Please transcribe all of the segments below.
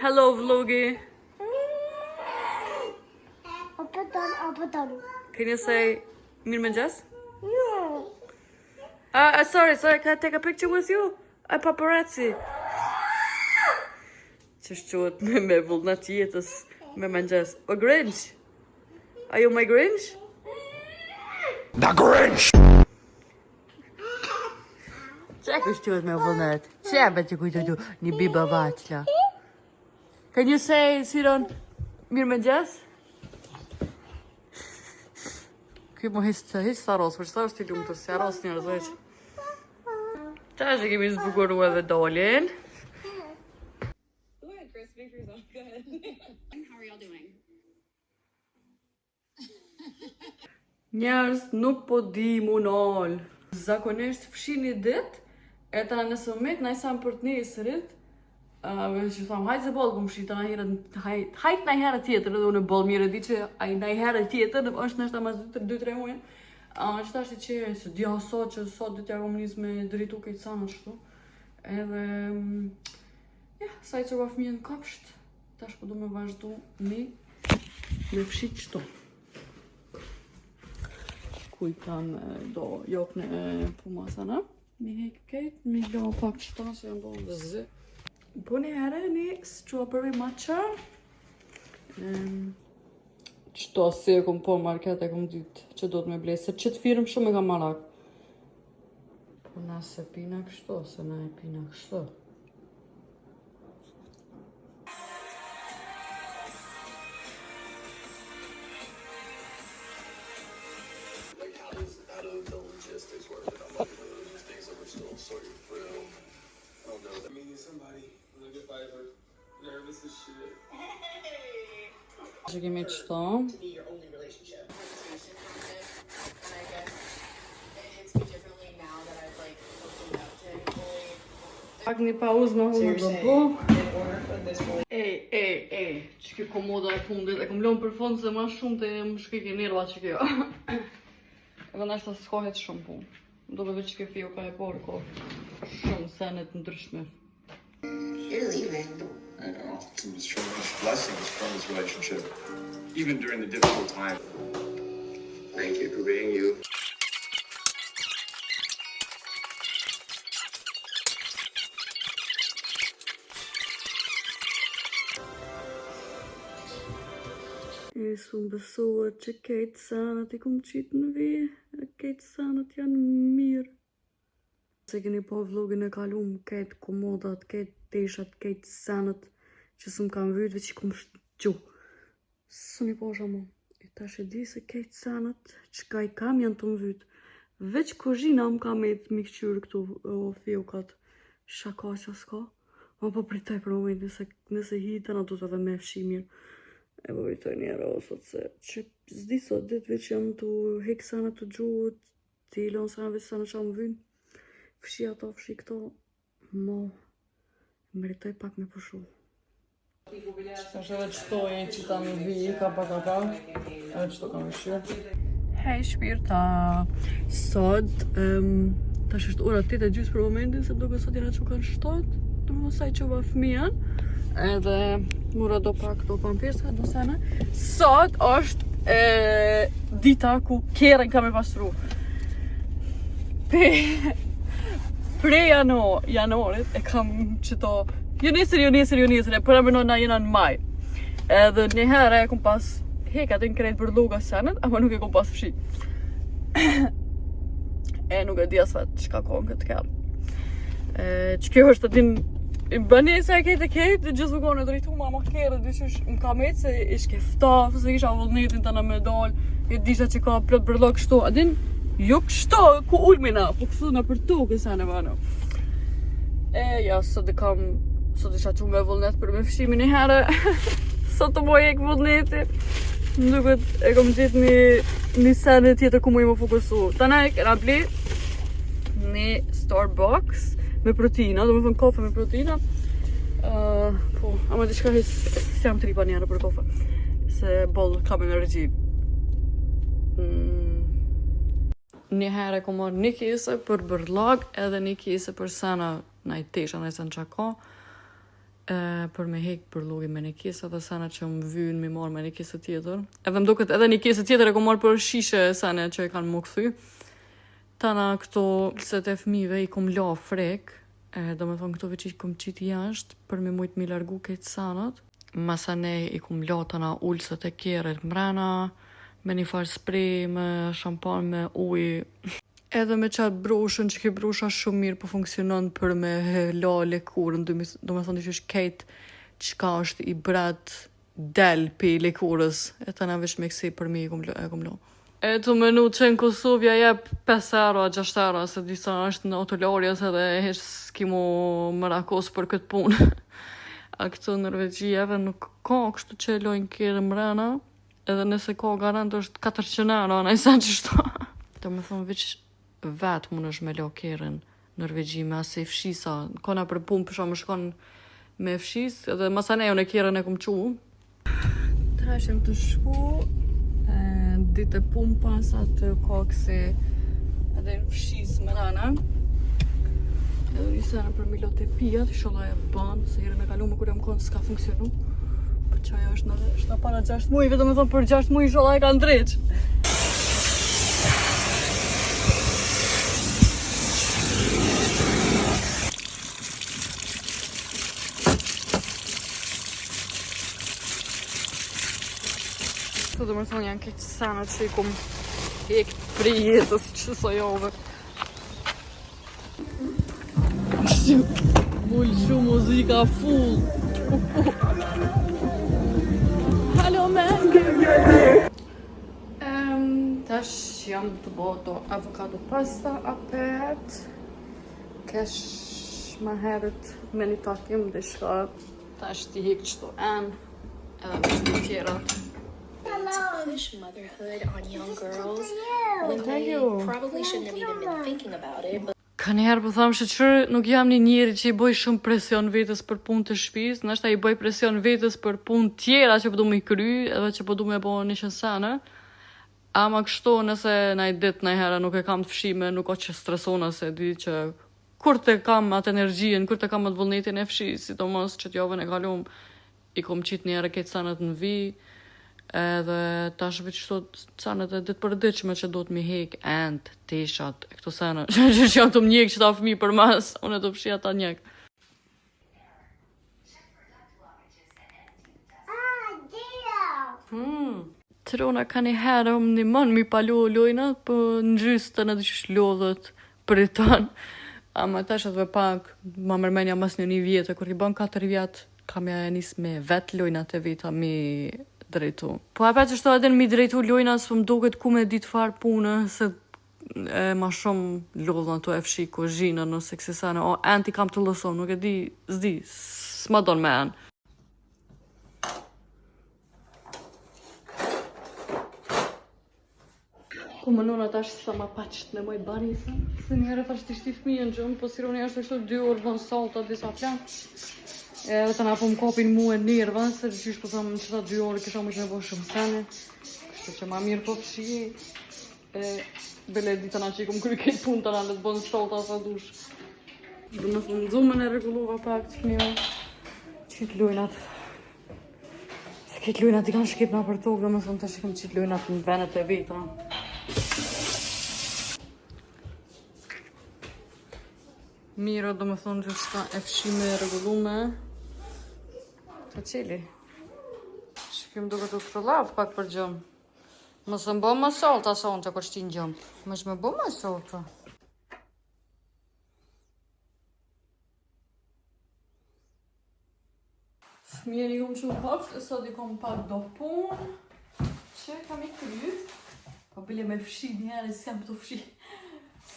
Hello vlogi. Can you say mirëmëngjes? No. Sorry, can I take a picture with you? Paparazzi. Që shquat me vullnat jetës me mëngjes. O Grinch? Are you my Grinch? The Grinch! Që e shquat me vullnat? Që e që kujtë du një biba vaqla? Can you say, Siron, mirëmëngjes? Ky mu hisë saros, për sa është t'i lumë të si aros njërës veç. Qa është kemi zbukuru edhe dolin? Go ahead, Chris. Speak for yourself. Go ahead. How are y'all doing? Njerës nuk po di mu nol. Zakonisht fshini dit, e ta nësë moment na i sam për të një sërit, që thamë, hajtë se bolë këmë shita hajtë na i herë tjetër, edhe unë bolë mire di që na i herë tjetër, është nështë ama 2-3 muajnë, që ta është që se dja sot që sot dhe tja komunisë me dritu këtë sanë ashtu, edhe, ja, saj që va fëmijën kapsht, tash po du me vazhdu me fshit qëto. Kujtan do jokën e pumasana, mi hejkë kejtë, mi lo pak qëta se janë bërë dhe zë. Po një herë një strawberry matcha. Qëto si e kom po market e kom ditë që do të me blej, se qëtë firmë shumë e ka marak. Po na se pina kështo, se na e pina kështo. How do the logistics work? I'm like, those are things that we're still sorting through. I don't know. Meeting somebody, look if I ever nervous as shit. Që kemi qëto. To be your only relationship. Conversation from it, and I guess it hits me differently now that I've like opened up to him fully. Pak një pauzë me humë do po. In order for this Ej, që kjo komoda e fundit, e kom lënë për fond se ma shumë të më shkiki nerva që kjo. Edhe nështë të s'kohet shumë punë. Do me veç që kjo fio ka e porë, ko shumë senet ndryshme. You're leaving. I know. It was tremendous blessings from this relationship, even during the difficult time. Thank you for being you. E su më besohet që kejtë sanat i kumë qitë në vi, e kejtë sanat janë mirë. Se keni po vlogin e kalum, kejtë komodat, kejtë teshat, kejtë sanat, që së më kam vytë, veç i kumë shqu. Së një po shamo. E tash e di se kejtë sanat, që ka i kam janë të më vytë. Veç kozhina më kam e të mikqyrë këtu fiokat. Shaka që s'ka. Ma po pritaj për moment, nëse hitën, ato të dhe me fshi mirë. E po vitoj njëra o sot se që zdi sot dit veç jam të hek sana të gjuhët, të ilon sana veç sana që më vynë. Fshi ato, fshi këto, mo, meritoj pak me përshu. Qëta është edhe qëto e që ta më vi, ka edhe qëto kam vëshirë. Hej shpirta, sot, tash është ora 8:30 për momentin, se duke sot jena që kanë 7, do më saj që va fëmijan. Edhe mura do pak do pampirsa, do sene. Sot është dita ku kjerën ka me pasru. Pre janorit e kam qëto, jo nesër, për e mënon na jena në maj. Edhe një herë e kom pas hekat e në krejt për loga senet, ama nuk e kom pas fshi. E nuk e di asfet qka kohën këtë kjerë. Që kjo është të din i bëni se e kejtë, gjithë më kone drejtu ma kere, dyqysh më ka mejtë se ishke ftaf, se isha vullnetin të në me dollë, e disha që ka plot për lo kështu, adin, jo kështu, ku ulmina, po kështu në për tu kësa në vano. Ja, sot isha që me vullnet për me fshimi një herë, sot të moj e kë vullneti, më duket e kom gjithë një sene tjetër ku mu i më fokusu. Tana e kena bli një Starbucks, me proteina, do me thënë kofe me proteina. Po, ama diçka si jam tripa njerë për kofe. Se boll kam energji. Një herë kom marrë një kese për bërlag edhe një kese për sana na i tesha, na i sen qa ka. për me hek për llogin me një kesë dhe sana që më vyn mi marr me një kesë tjetër. Edhe më duket edhe një kesë tjetër e kam marr për shishe sana që e kanë më kthy. Tana këto set e fëmijëve i kom la frek, domethënë këto veç i kom qit jashtë për me mujt mi largu këtë sanat. Masane i kom la tana ulsët e kerrit mbrana, me një farë sprej, me shampan, me ujë. Edhe me qatë brushën, që ki brusha shumë mirë po funksionon për me la lekurën, do me thonë që është kejtë qka është i brat del pi lekurës, e të na vesh me kësi për mi e kom la. E të menu që në Kosovja jep 5 euro, 6 euro, se disa është në autolarjes edhe hesh s'ki mu më rakos për këtë punë. A këtë Norvegjijeve nuk ka kështu që e lojnë kjerë mrena, edhe nëse ka garant është 400 euro, në isa që shto. Do me thonë veç vetë mund është me lo kerën Norvegji me asë i fshisa. Kona për punë për shumë shkon me fshis, edhe masanejo në kerën e kom qu. Trashem të shku, ditë e punë pasat të koksi edhe në fshis më rana. Edhe njëse në për milot e pijat, shola e banë, se herën e kalu më kur jam konë s'ka funksionu. Për qaja është në para 6 mujve, do me thonë për 6 muj shola e ka ndreq. Këtu dhe më thonë janë këtë sanat që i kom hek për jetës që so jove. Mull shumë muzika full. Hello man, tash jam të boto avokado pasta apet. Kesh ma herët me një takim dhe shka. Tash ti hek qëto edhe me shtë tjera. To push motherhood on young girls when they probably shouldn't have even been thinking about it. But Ka njerë po thamë shëqër nuk jam një njeri që i bëj shumë presion vetës për punë të shpis, nështë i bëj presion vetës për punë tjera që po du me i kry edhe që po du me bo një shënsane. Ama kështu nëse na i ditë në herë nuk e kam të fshime, nuk o që stresona se di që kur të kam atë energjien, kur të kam atë vullnetin e fshis, sidomos që t'jove në kalum i kom qitë njerë këtë sanët në vi, edhe tash veç qëto sanët e ditë për diqme që do të mi hek end, teshat, e këto sanët që janë të mjek që ta fmi për mas, unë e të fshia ta njek. Trona ka një herë më një mënë mi palu lojnat, po në gjysë të në të qysh lodhët për i tanë. Ama tash atë pak, ma mërmenja mas një vjetë, kur i ban 4 vjetë, kam ja njës me vetë lojnat e veta mi drejtu. Po apet që shto edhe në mi drejtu lojna së më duket ku me ditë farë punë, se ma shumë lodhën të e fshi kozhinën ose kësisane, o enti kam të lëson, nuk e di, s'di, s'ma donë me enë. Ku më nona tash sa ma paqët në moj barisa, se njëre tash të ishti fmijën gjëmë, po sironi është kështu 2 orë vën salta disa planë. Edhe të nga po më kopin mu e nerva, se që ishtë po thëmë në qëta 2 orë kisha më që me bo shumë sene, kështu që ma mirë po fshi, bele dita na që i kom kry këtë punë të nga le të bënë salta sa dush. Dhe më thëmë zumën e regulluva pak të fmijë, qitë lujnat. Se këtë lujnat i kanë shkip nga për tokë, dhe më thëmë të shikim qitë lujnat në venet e veta. Mira, do më thonë që shka e fshime e regullume. Të qili? Shikim duke të trollat pak për gjëmë. Mësë më bo më solta sonë të kështin gjëmë. Mësë më bo më solta. Fëmijën i kom shumë hapsh, e sot i kom pak do punë. Që kam i kry. Po bile me fshi njerë, s'jam të fshi.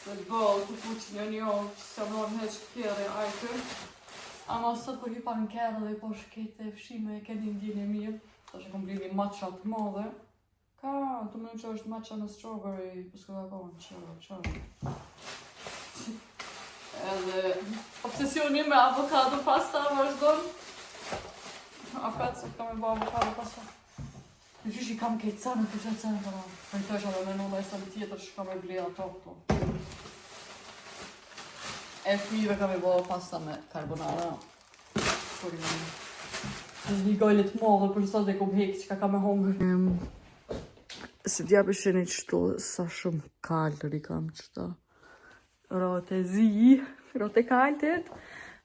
Se bëllë të fuq një që se mërë në heqë kjere ajtë. Ama sot për hipa në kjere dhe i po shkete e fshime e keni ndjene mirë. Ta që kom bli një matcha të madhe. Ka, të më në që është matcha në strawberry, për s'ka ka në qërë. Edhe obsesioni me avokado pasta vazhdojnë. Apet, sot kam e bo avokado pasta. Në qysh i kam kejtë canë, të qëtë canë të ranë. Për të është edhe me nëna e sa tjetër që kam e bleda këto. E fmive kam e bo pasta me carbonara. Një gojle të madhe për sot e kom hek që ka me hongër. Si t'ja përsheni qëto, sa shumë kalër i kam qëto. Rote zi, rote kaltet.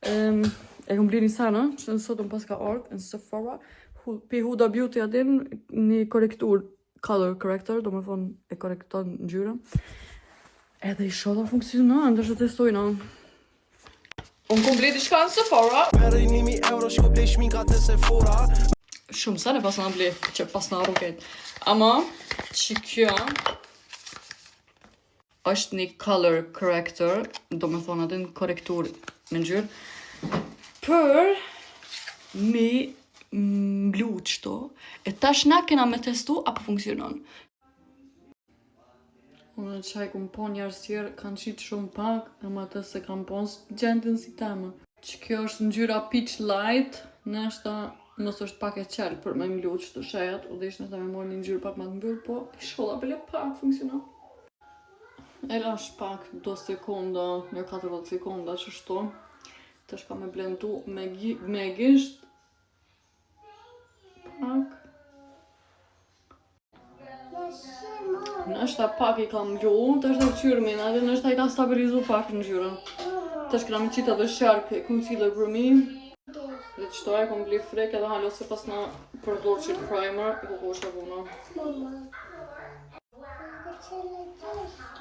E kom bli një sana, që nësot më pas ka ardhë, në Sephora. Pe Huda Beauty adin një korektur, color corrector, do me thonë e korekton ngjyrën. Edhe i shoda funksionon, ndërsa testojna. Unë kom bli diçka në Sephora. Shumë sa ne pas në bli, që pas në arruket. Ama, që kjo është një color corrector, do me thonë atë në korektur në ngjyrë, për mi mblu qëto, e tash na kena me testu apo funksionon. Unë që e kom po njerës tjerë kanë qitë shumë pak, ama të se kam po në gjendën si temë. Që kjo është ngjyra peach light, nështë mos është pak e qelë për me mblu qëto shajat, u dhe ishtë nështë me morë një ngjyrë pak ma të mbyllë, po i sholla bile pak funksionon. E lash pak do sekonda, një 40 sekonda që shto. Tash ka me blendu me gisht. Pak. Nështë pak i kam gju, tash dhe qyrmin, edhe nështë i ka stabilizu pak në ngjyrën. Tash këna me qita dhe shark e concealer për mi. Dhe qëto e kom bli frek edhe halo se pas na përdor qit primer, e ku kosha vuna.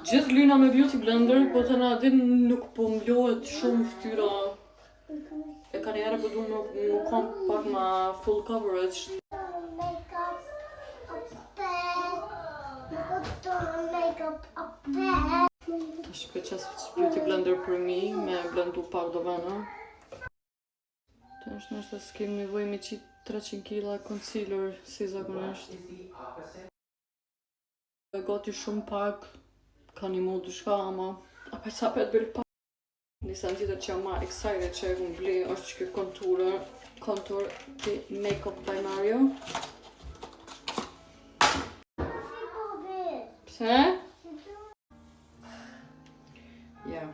Gjithë lyna me beauty blender, po të na din nuk po mblohet shumë ftyra. E ka njëherë po du më kom pak ma full coverage. Tash për qas beauty blender për mi, me blendu pak do vena. Tash nështë s'kem nevoj me qitë 300 kg concealer si zakonisht. Gati shumë pak, ka një mu dushka ama, apet sa pet bërë pak. Nisa në tjetër që jam ma excited që e kom bli është që kjo contour të Makeup by Mario. Pse? Ja,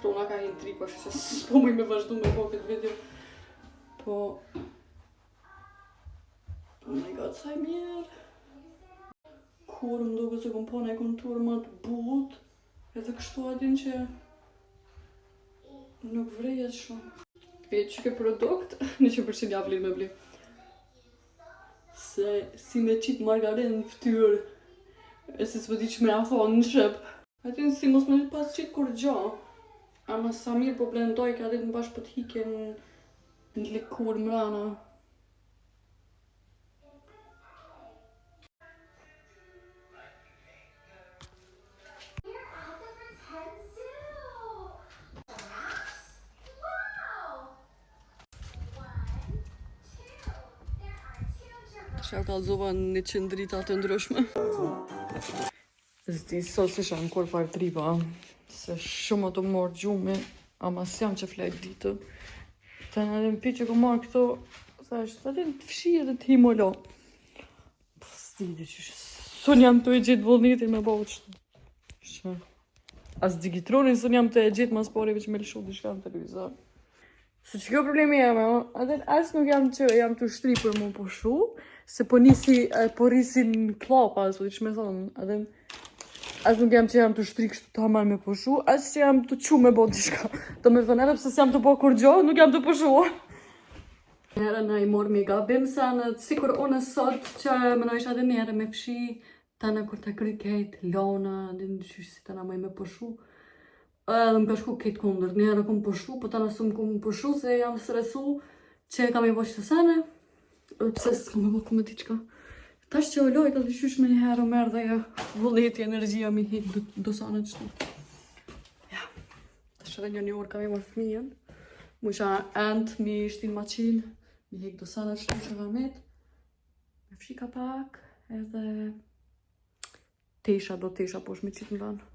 trona ka hinë tripa që s'po mëj me vazhdu me po këtë video. Po... Oh my god, sa i mirë! Kur më duke se kom po në kontur më të but, edhe kështu adin që nuk vrejet shumë. Këtë që ke produkt, 100% ja vlit me bli. Se si me qitë margarin në ftyrë, e se s'po di që me a thonë në shëp. Atin si mos me pas qitë kur gjo, ama sa mirë po blendoj ka atin bash po t'hike në likur mrana. Që ka zova në 100 drita të ndryshme. Zdi, sot se shanë kur farë tripa, se shumë të morë gjume, ama s'jam që flejt ditë. Të në edhe në pi që ku marë këto, thasht, të edhe të fshi edhe të himolo. S'di, dhe që sën jam të e gjithë vullnitin me bëvë që... As digitronin sën jam të e gjithë mas pari veç me lëshu dhe shka në televizor. Se që kjo problemi jam, edhe as nuk jam që jam të shtri për mu poshu, se po nisi, po risin klapa, as po di që me thonë, edhe as nuk jam që jam të shtri kështu të hamar me poshu, as që jam të qu me bo tishka. Do me thonë, edhe pse s'jam të po kur gjo, nuk jam të poshu. Njëherë na i mor me gabim, se në sikur unë sot që më në isha dhe njëherë me fshi, ta në kur të kry kejt, lona, dhe në qysh si ta në maj me poshu. Edhe më ka shku këtë kundër, njëherë kom poshu, po ta nësë më kom poshu, se jam stresu që kam i bo që të sene. Edhe pse s'kam e bo ku me t'i qka. Tash që o lojt edhe qysh me njëherë merë dhe ja vullneti, energjia mi hik do sane qëtu. Ja, tash edhe një orë kam i morë fëmijën. Mu isha end, mi ishtin maqin, mi hik do sane qëtu që vamet. Me fshika pak, edhe tesha do tesha posh me qitë në vanë.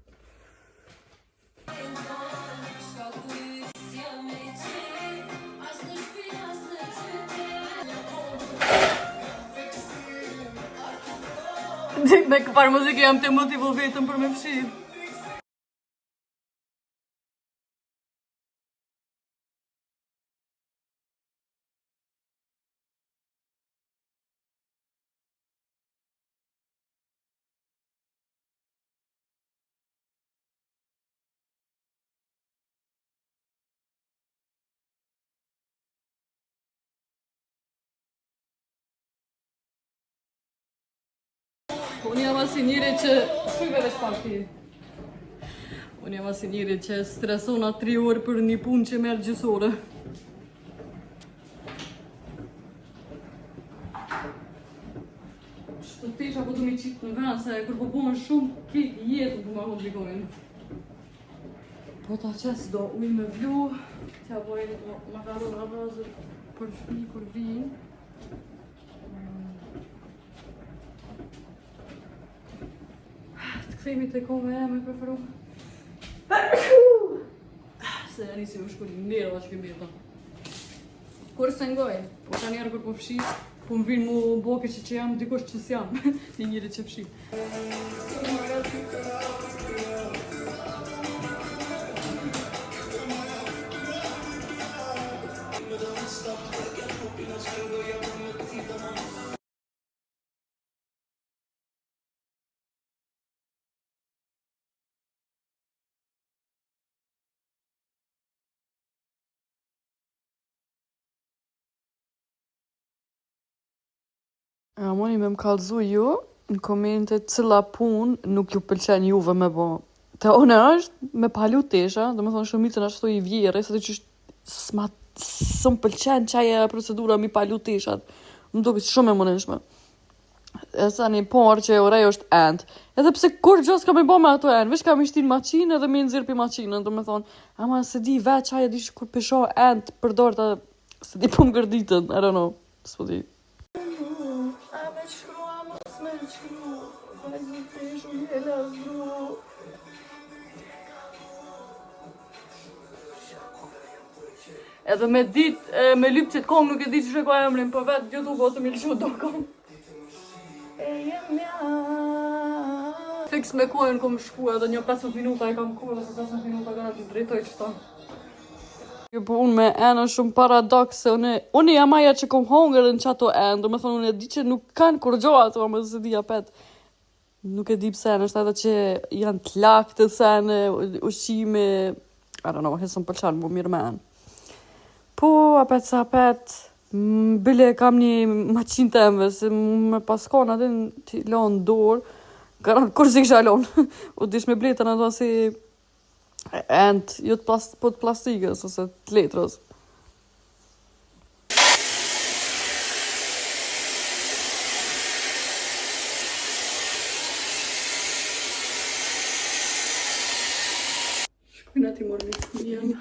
Me këpar muzikë jam të motivu vetëm për me fshi. Unë jam asi njëri që... Shujve veç pak ti. Unë jam asi njëri që stresona 3 orë për një punë që merë gjysore. Shtë tesha po të mi qitë në vend, se kur po buën shumë kejt jetën po ma komplikojnë. Po ta qes do ujë me vlu, tja bojnë makaron avazër për fmi kur vinë. Të këthejmi të kove e me preferu. Se e nisi më shkulli nërë dhe që këmë bjeta. Kur se ngoj, po ta njerë kur po fshi, po më vinë mu boke që jam dikosh që s'jam, një njëri që fshi. Moni me më kallëzu ju në komente cila pun nuk ju pëlqen juve me bo. Te one është me palu tesha, do me thonë shumicën ashtu i vjere, se të që së më pëlqen qaja procedura mi palu teshat. Më duke shumë e mëneshme. E sa një parë që orej është end. Edhe pse kur gjo s'ka me bo me ato end, vesh ka me shtin maqinë edhe me nëzirë pi maqinën, do me thonë, ama se di veç qaja di që kur pesho end përdor ta, se di po më gërditën, I don't know, s'po di. Edhe me dit, me lyp që t'kong nuk e di që shë ka emrin, po vetë YouTube ose me lëshu do kom. Fix me kojnë kom shku edhe një 15 minuta e kam kohë, ose 15 minuta gara t'i drejtoj që ta. Po unë me enë është shumë paradoks, se unë jam aja që kom hongër në qato enë, do me thonë unë e di që nuk kanë kur gjo ato, më se di apet. Nuk e di pse, nështë edhe që janë t'lak të sene, ushqime, I don't know, hesëm pëlqanë mu mirë me enë. Po, apet se apet, bile kam një maqin të emve, se me paskon atë t'i lonë dorë, garant kur si kisha lonë, u dish me bletën ato si end, jo të plastikës, ose të letrës. Shkujna ti morë një fëmijën,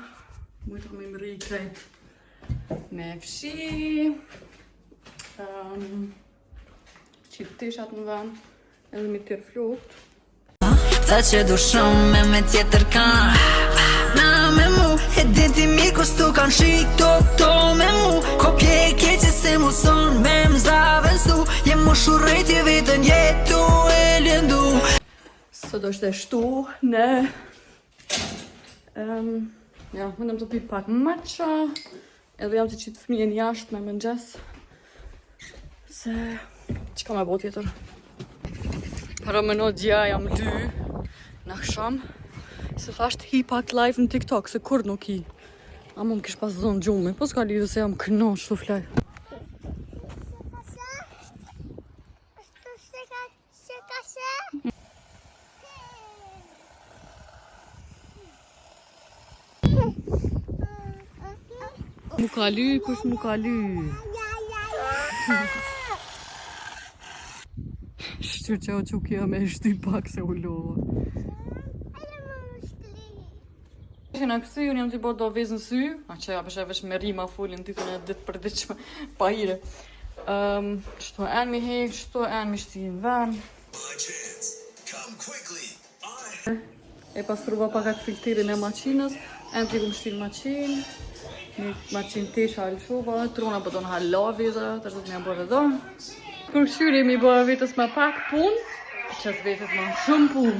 mujta me më rri krejt. Me fshi, qitë teshat në vend, edhe mi tërë flokt. Tha që du shumë me tjetër kanë Na me mu, e diti mirë kus tu kanë shik to me mu Kopje e keqe se mu son me mzavensu Jem mu shurrejtje vitën jetu e lëndu Sot është e shtu, ne mëndem të pi pak matcha edhe jam të qitë fëmijën jashtë me mëngjes se që ka me bo tjetër para më në dja jam 2 në aksham se thasht hi pak live në TikTok se kur nuk hi a më kish pas zonë gjumë po s'ka lidhë se jam kënoq të flaj Mu ka ly, kush mu ka ly? Shqyr që o qukja me shty pak se u lova. Që në kësy, unë jam t'i bërë do vezë në sy, a që ja përshë vesh me rima fullin titën e ditë për ditë pa hire. Qëto enë mi hek, qëto enë mi shti në ven. E pas truva pak atë filtirin e maqinës, enë t'i ku më shti në maqinë. Një maqin tesha alëshova, trona pëton halla veza, të shtë të një bërë edhe. Kër këshyri mi bërë vetës me pak pun, qësë vetës me shumë pun.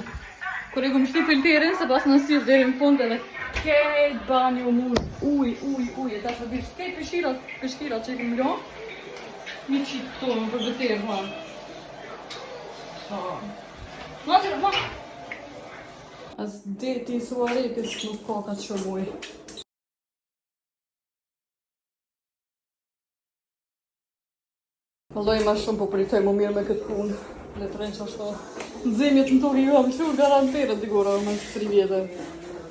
Kër e ku më shti filterin, se pas në sirë deri në fund edhe kejt banjo mund, uj, e ta shë bish kejt pëshkirat që i ku më lo, një qitë tonë për bëterë, ma. Ma qërë, ma! As deti suaretës nuk ka ka të shërboj. Valloj ma shumë po përitoj më mirë me këtë punë. Le të rejnë që ashtu. Nëzimjet në tokë i kam shumë garantirët digura me 3 vjetë.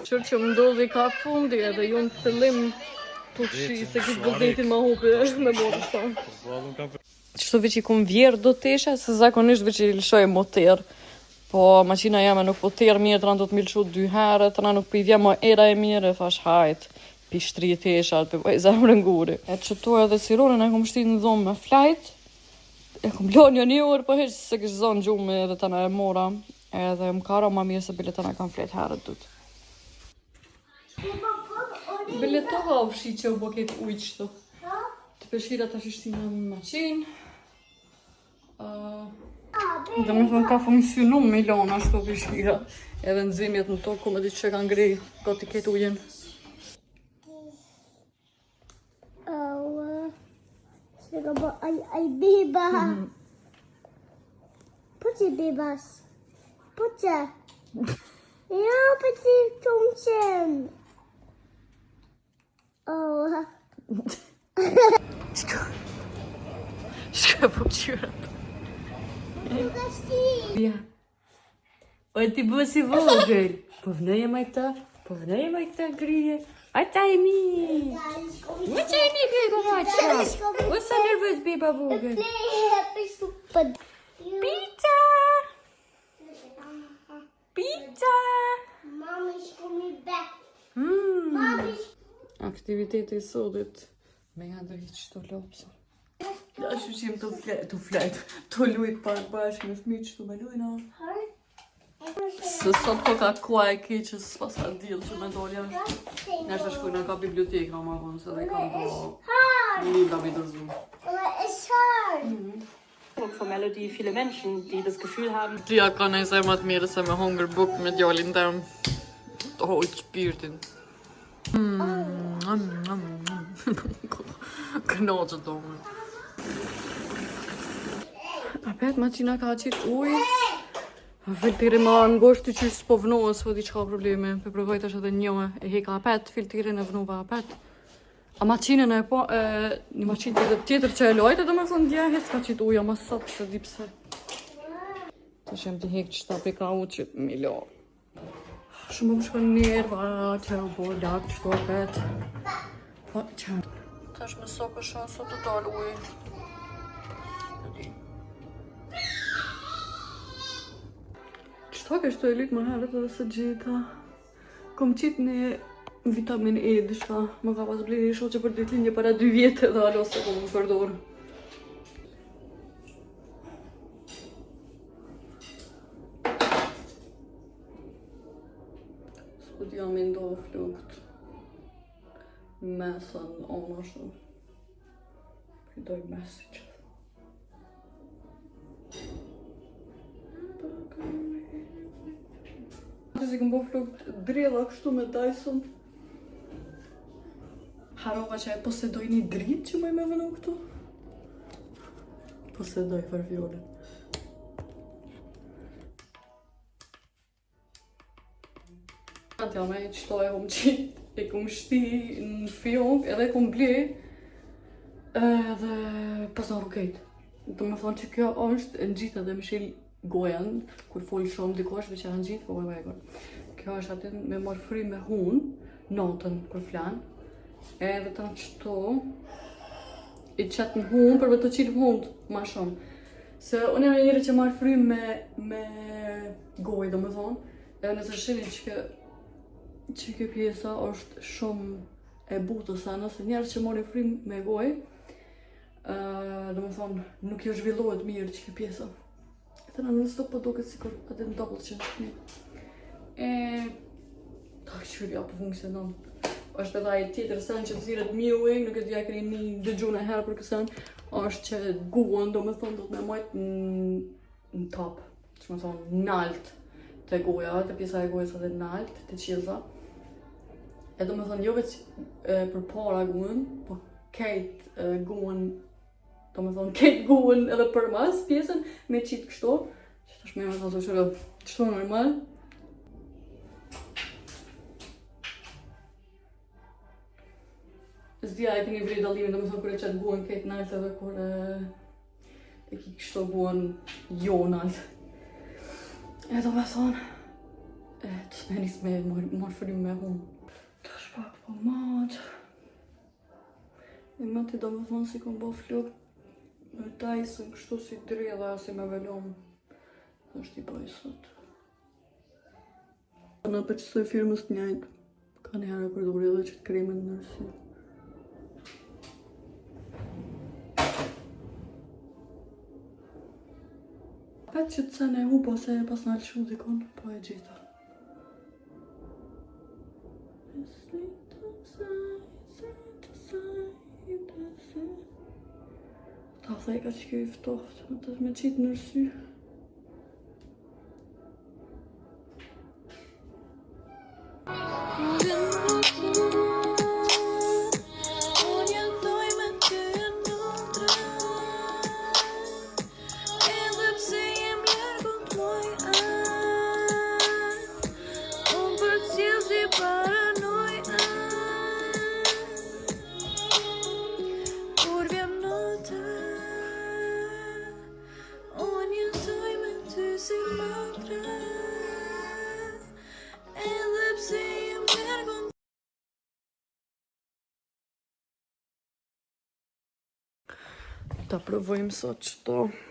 Qërë që më ndodhi ka fundi edhe ju në fillim të fshi se kitë vëzdetin ma hupi me bërë shta. Qështu veç i kum vjerë do t'eshe, se zakonisht veç i lëshoj motor. Po maqina jame nuk po tërë mirë, të në do të milëshu 2 herë, të në nuk po i vje më era e mirë, e thash hajt, pi 3 teshat, për bëj zemrën nguri. E qëtu edhe Sironën e kum shtit në dhomë me flajt, e kum lon një orë, po heq se kishë zonë gjumë edhe të në e mora, edhe më karo ma mirë se bile të në kam flajt herët dut. Bile të hau shi që u boket ujë qëtu. Të peshira të shishtina në maqinë. Dhe me thënë ka funksionu milion ashtu peshira. Edhe nëzimjet në tokë, ku me di që kanë grej, ka t'i ketë ujen. Ai beba. Putte bebas. Putte. Ja, putte tomten. Oh. Shka po qyrat. Ja. O ti bu si vogël. Po vënëje me këta? Po vënëje me këta grije? A ta e mi? Më që e mi beba vaqa? O sa nervës beba vogël? Pizza! Pizza! Mommy's coming back. Aktiviteti i sotit me nga drejtë qëto lopsa. Ja shu qim të flajt, të lujt pak bashkë me fmi qëtu me lujna. Se sot po ka kuaj keqës pas ka dilë që me dolja. Nështë të shkujna ka bibliotekë nga ma vonë, se dhe kam po libra me dërzu. It's hard. Für Melody viele Menschen, die das Gefühl haben. Tia ka nëjse më të mirë se me hunger book me djallin tem. Të hojt shpirtin. Knaqët do me. Apet maqina ka qitë uj. Filtiri ma ngoshti që s'po vnohës, po di që ka probleme. Për provojt është edhe njëme. E heka apet, filtirin e vnuva apet. A maqinën e po, një maqinë tjetër që e lojtë, do me thonë dja, hes ka qitë uja ma satë, se di pse. Të shem t'i hekë që ta peka u që milo. Shumë më shkon nerva, që u bo lakë që to apet. Po, që? Tash me sokë shumë sot të dalë uj. Qëta kështë të e lytë më herët edhe se gjitha. Kom qitë një vitamin E dishka. Më ka pas bliri shoqe për ditëlinje para 2 vjetë dhe alo se kom më përdorë. Sot jam i ndohë flukt. Mesën ona shumë. Pridoj message. Si këm po flukt drella kështu me Dyson. Harova që e posedoj një dritë që më me vënu këtu. Posedoj farfjole. Atja me qëto e kom qitë, e kom shti në fjohë edhe kom ble. Edhe pas në rukejt. Do me thonë që kjo është në gjitë edhe më shil gojen, kur folë shumë dikosh, veç e në gjitë, po vajgon. Kjo është atin me morë fry me hun, notën kur flan. Edhe të në qëto, i qëtë në hun, për të qilë hun ma shumë. Se unë jam e njëri që marë fry me goj, do me thonë. Edhe nëse shini që kjo pjesa është shumë e butë sa nëse njerës që marë fry me goj, do me thonë, nuk jo zhvillohet mirë që kjo pjesa. Të në nësë të po duket si kur atë në doppel që një. Ta këshurja po funksionon. është edhe ai tjetër sen që thirret mewing, nuk e di a keni dëgjuar një herë për kësën, është që guën domethënë do të më mojt në top, që më thonë nalt të goja, të pjesa e gojës edhe nalt të qilza. E domethënë jo vetë për para guën, po këtë guën, domethënë këtë guën edhe për mas pjesën me qitë kështu, që tash më thonë se kështu normal. Zdia e keni vrej dallimin, domethënë kur e çet guën këtë nalt edhe kur e ki kështu buën Jonal. E do me thonë, të smenis me marrë frim me hun. Të shpak po matë. E më të do me thonë si kom bo flok me tajsën kështu si dredha si me velom. Është i bëj sot. Në përqësoj firmës të njajtë. Ka një herë përdori edhe që të kremen në nërsi. Petë që të cene hu, po se pas në alëshu dikon, po e gjitha. Ta thej ka që kjo i ftoft, më të me qitë nërsi. Ta provojmë sot qëto.